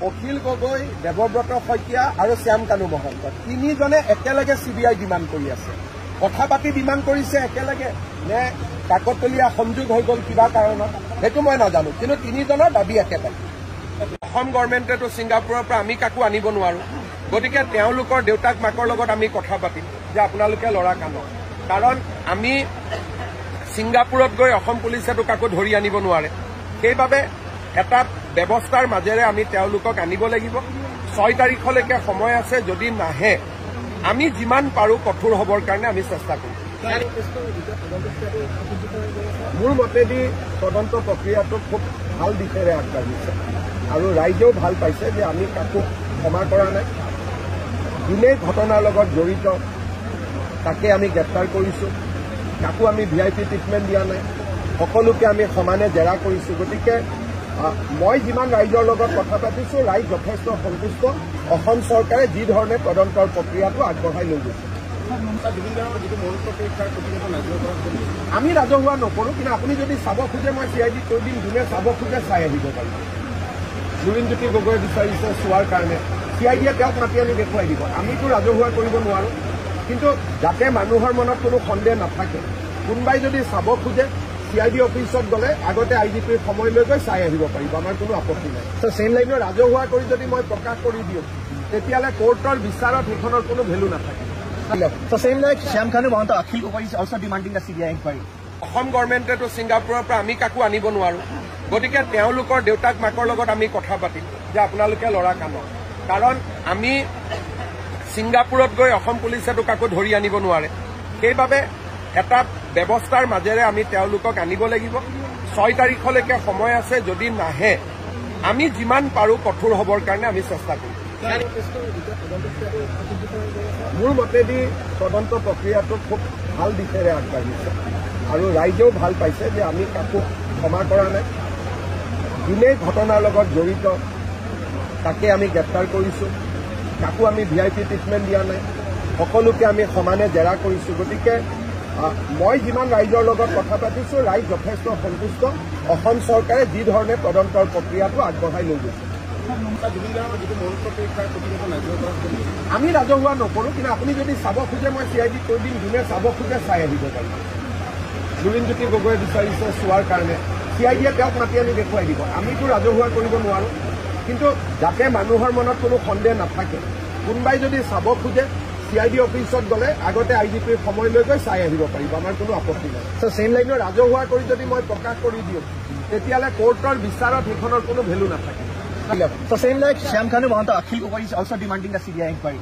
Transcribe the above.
অখিল গগৈ, দেৱব্ৰত শইকীয়া আৰু শ্যাম কানু মহন্ত তিনিজনে একেলগে CBI ডিমাণ্ড কৰি আছে। কথা পাতি ডিমাণ্ড কৰিছে একেলগে নে কাকতলীয়া সংযোগ হৈ গ'ল কিবা কাৰণত সেইটো মই নাজানো, কিন্তু তিনিজনৰ দাবী একেটাই। অসম গভৰ্ণমেণ্টেতো ছিংগাপুৰৰ পৰা আমি কাকো আনিব নোৱাৰো, গতিকে তেওঁলোকৰ দেউতাক মাকৰ লগত আমি কথা পাতিম যে আপোনালোকে ল'ৰা কানক, কাৰণ আমি ছিংগাপুৰত গৈ অসম পুলিচেতো কাকো ধৰি আনিব নোৱাৰে। সেইবাবে এটা ব্যৱস্থাৰ মাজেৰে আমি তেওঁলোকক আনিব লাগিব। 6 তাৰিখলৈকে সময় আছে, যদি নাহে আমি যিমান পাৰোঁ কঠোৰ হ'বৰ কাৰণে আমি চেষ্টা কৰিম। মোৰ মতেদি তদন্ত প্ৰক্ৰিয়াটো খুব ভাল দিশেৰে আগবাঢ়িছে আৰু ৰাইজেও ভাল পাইছে যে আমি কাকো ক্ষমা কৰা নাই। যোনে ঘটনাৰ লগত জড়িত তাকে আমি গ্ৰেপ্তাৰ কৰিছোঁ, কাকো আমি VIP ট্ৰিটমেণ্ট দিয়া নাই, সকলোকে আমি সমানে জেৰা কৰিছোঁ। গতিকে মই যিমান ৰাইজৰ লগত কথা পাতিছোঁ, ৰাইজ যথেষ্ট সন্তুষ্ট। অসম চৰকাৰে যি ধৰণে তদন্তৰ প্ৰক্ৰিয়াটো আগবঢ়াই লৈ গৈছে। আমি ৰাজহুৱা নকৰোঁ, কিন্তু আপুনি যদি চাব খোজে মই CID কৈ দিম, যোনে চাব খোজে চাই আহিব পাৰিব। লুৰিণজ্যোতি গগৈ বিচাৰিছে চোৱাৰ কাৰণে, CIDয়ে তেওঁক মাতি আনি দেখুৱাই দিব। আমিতো ৰাজহুৱা কৰিব নোৱাৰোঁ, কিন্তু যাতে মানুহৰ মনত কোনো সন্দেহ নাথাকে, কোনোবাই যদি চাব খোজে CID অফিচত গ'লে আগতে IGPৰ সময় লৈ গৈ চাই আহিব পাৰিব, আমাৰ কোনো আপত্তি নাই। চেইন লাইনৰ ৰাজহুৱা কৰি যদি মই প্ৰকাশ কৰি দিওঁ তেতিয়াহ'লে কোৰ্টৰ বিচাৰত সেইখনৰ কোনো ভেলু নাথাকে। Shyam Kanu Mahanta, Akhil Gogoi is also demanding the CBI inquiry. Assam গভৰ্ণমেণ্টেতো ছিংগাপুৰৰ পৰা আমি কাকো আনিব নোৱাৰো, গতিকে তেওঁলোকৰ দেউতাক মাকৰ লগত আমি কথা পাতিম যে আপোনালোকে ল'ৰা কানক, কাৰণ আমি ছিংগাপুৰত গৈ অসম পুলিচেতো কাকো ধৰি আনিব নোৱাৰে। সেইবাবে এটা ব্যৱস্থাৰ মাজেৰে আমি তেওঁলোকক আনিব লাগিব। 6 তাৰিখলৈকে সময় আছে, যদি নাহে আমি যিমান পাৰোঁ কঠোৰ হ'বৰ কাৰণে আমি চেষ্টা কৰিম। মোৰ মতেদি তদন্ত প্ৰক্ৰিয়াটো খুব ভাল দিশেৰে আগবাঢ়িছে আৰু ৰাইজেও ভাল পাইছে যে আমি কাকো ক্ষমা কৰা নাই। যোনে ঘটনাৰ লগত জড়িত তাকে আমি গ্ৰেপ্তাৰ কৰিছোঁ, কাকো আমি VIP ট্ৰিটমেণ্ট দিয়া নাই, সকলোকে আমি সমানে জেৰা কৰিছোঁ। গতিকে মই যিমান ৰাইজৰ লগত কথা পাতিছোঁ, ৰাইজ যথেষ্ট সন্তুষ্ট। অসম চৰকাৰে যি ধৰণে তদন্তৰ প্ৰক্ৰিয়াটো আগবঢ়াই লৈ গৈছে। আমি ৰাজহুৱা নকৰোঁ, কিন্তু আপুনি যদি চাব খোজে মই CID কৈ দিম, যোনে চাব খোজে চাই আহিব পাৰিব। লুৰিণজ্যোতি গগৈ বিচাৰিছে চোৱাৰ কাৰণে, CIDয়ে তেওঁক মাতি আনি দেখুৱাই দিব। আমিতো ৰাজহুৱা কৰিব নোৱাৰোঁ, কিন্তু যাতে মানুহৰ মনত কোনো সন্দেহ নাথাকে, কোনোবাই যদি চাব খোজে CID অফিচত গ'লে আগতে IGPৰ সময় লৈ গৈ চাই আহিব পাৰিব, আমাৰ কোনো আপত্তি নাই। চেইন লাইনৰ ৰাজহুৱা কৰি যদি মই প্ৰকাশ কৰি দিওঁ তেতিয়াহ'লে কোৰ্টৰ বিচাৰত সেইখনৰ কোনো ভেলু নাথাকে। Same like Shyam Kanu Mahanta, Akhil Gogoi is also demanding the CBI inquiry.